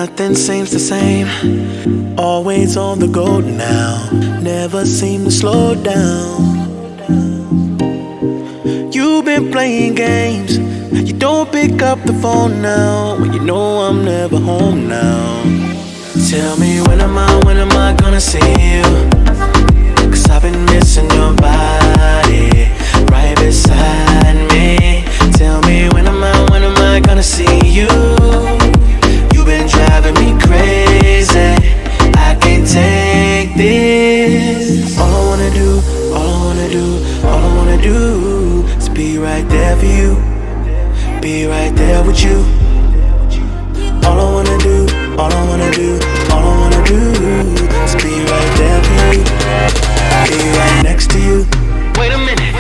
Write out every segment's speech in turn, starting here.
Nothing seems the same. Always on the go now. Never seem to slow down. You've been playing games. You don't pick up the phone now when you know I'm never home now. Tell me when am I gonna see you? 'Cause I've been missing your body right beside me. Tell me when am I gonna see you? You've been driving me crazy. I can't take this. All I wanna do is be right there for you. Be right there with you. All I wanna do is be right there for you. Be right next to you. Wait a minute.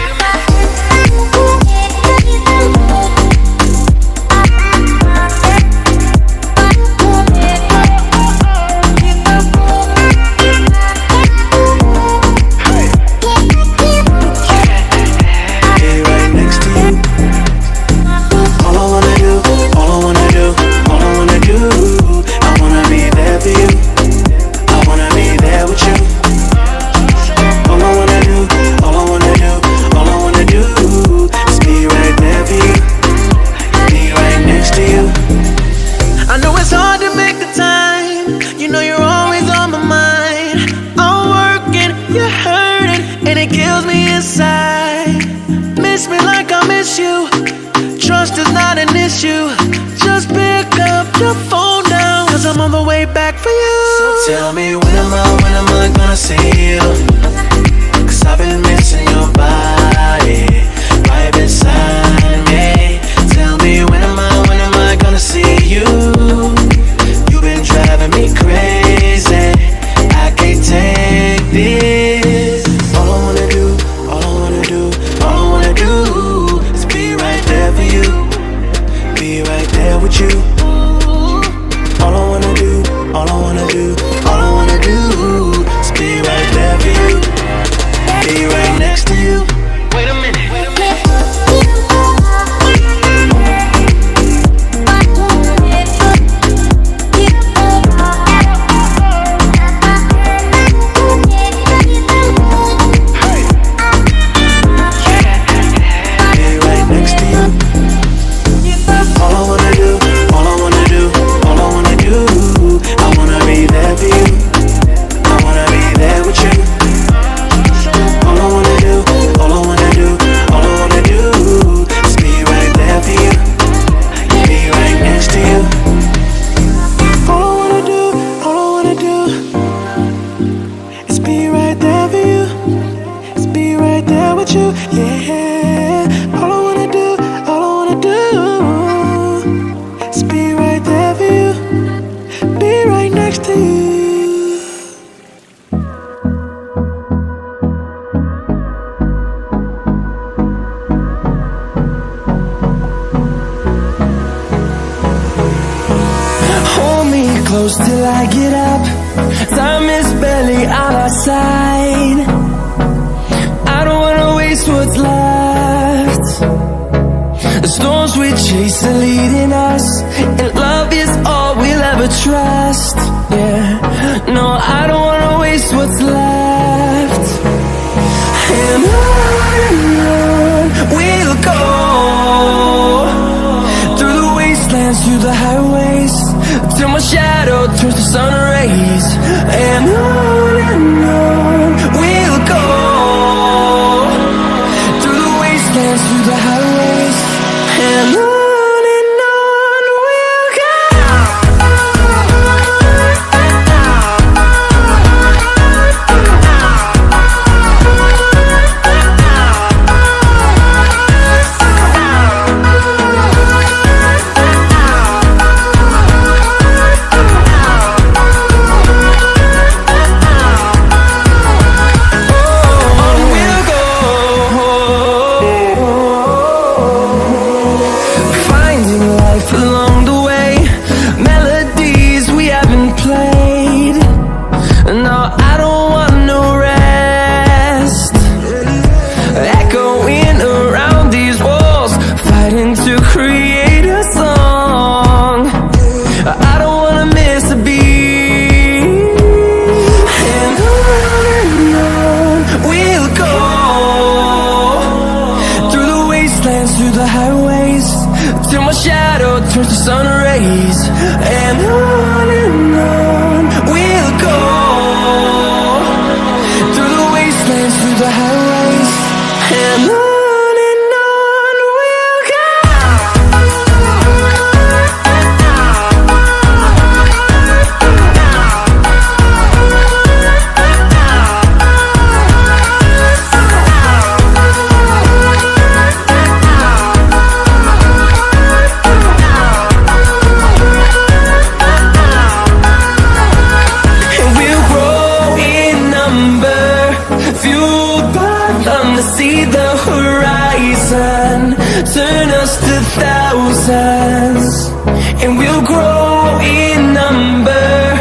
Tell me when am I gonna see you? 'Cause I've been missing your body right beside me. Tell me when am I gonna see you? You've been driving me crazy. I can't take this. All I wanna do is be right there for you. Be right there with you. All I wanna do is be right there for you. Be right next to you. Wait a minute. Till I get up, time is barely on our side. I don't wanna waste what's left. The storms we chase are leading us, and love is all we'll ever trust. Yeah, no, I don't wanna waste what's left. And on we'll go, through the wastelands, through the highways, till my shadow turns to sun rays. And on we'll go, through the wastelands, through the highways. And on we'll go. till my shadow turns to sun rays. And on we'll go, through the wastelands, through the highways. And on we'll go. See the horizon, turn us to thousands, and we'll grow in number,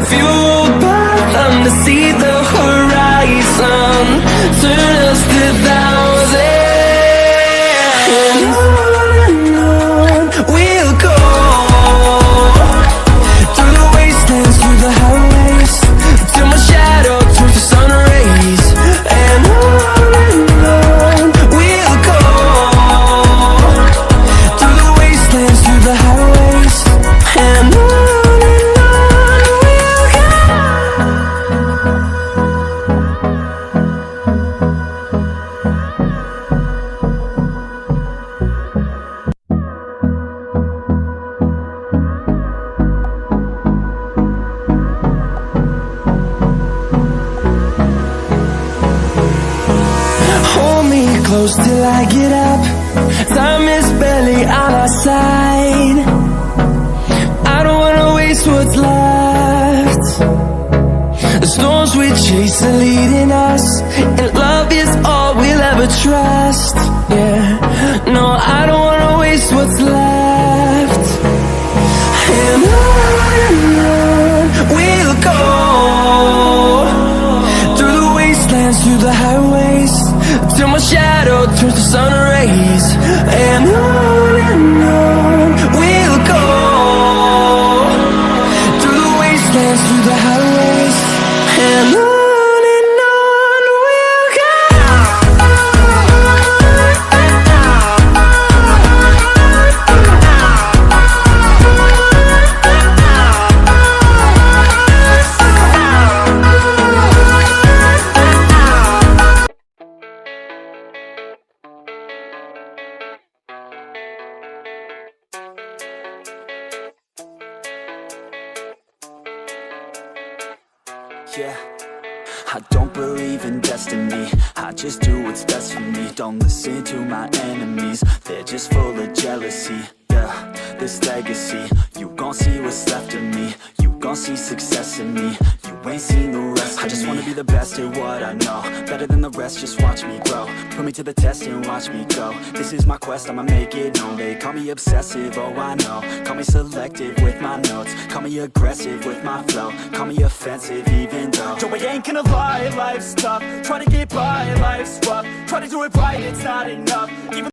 fueled by them to see the horizon, turn us to thousands, and on we'll go, through the wastelands, through the highways, till my shadow turns to sun rays. And close till I get up. Time is barely on our side. I don't wanna waste what's left. The storms we chase are leading us, and love is all we'll ever trust. Yeah, no, I don't wanna waste what's left. And on we'll go, through the wastelands, through the highways, till my shadow turns to sun rays. And on we'll go, through the wastelands, through the highways. And on we'll go. Yeah, I don't believe in destiny, I just do what's best for me. Don't listen to my enemies, they're just full of jealousy. Yeah, this legacy, you gon' see what's left of me. You gon' see success in me, you ain't seen the rest of me. I just wanna be the best at what I know, better than the rest, just watch me grow. Put me to the test and watch me go. This is my quest, I'ma make it known. They call me obsessive, oh I know. Call me selective with my notes, call me aggressive with my flow, call me offensive even though Joe, I ain't gonna lie, life's tough. Try to get by, life's rough. Try to do it right, it's not enough. Even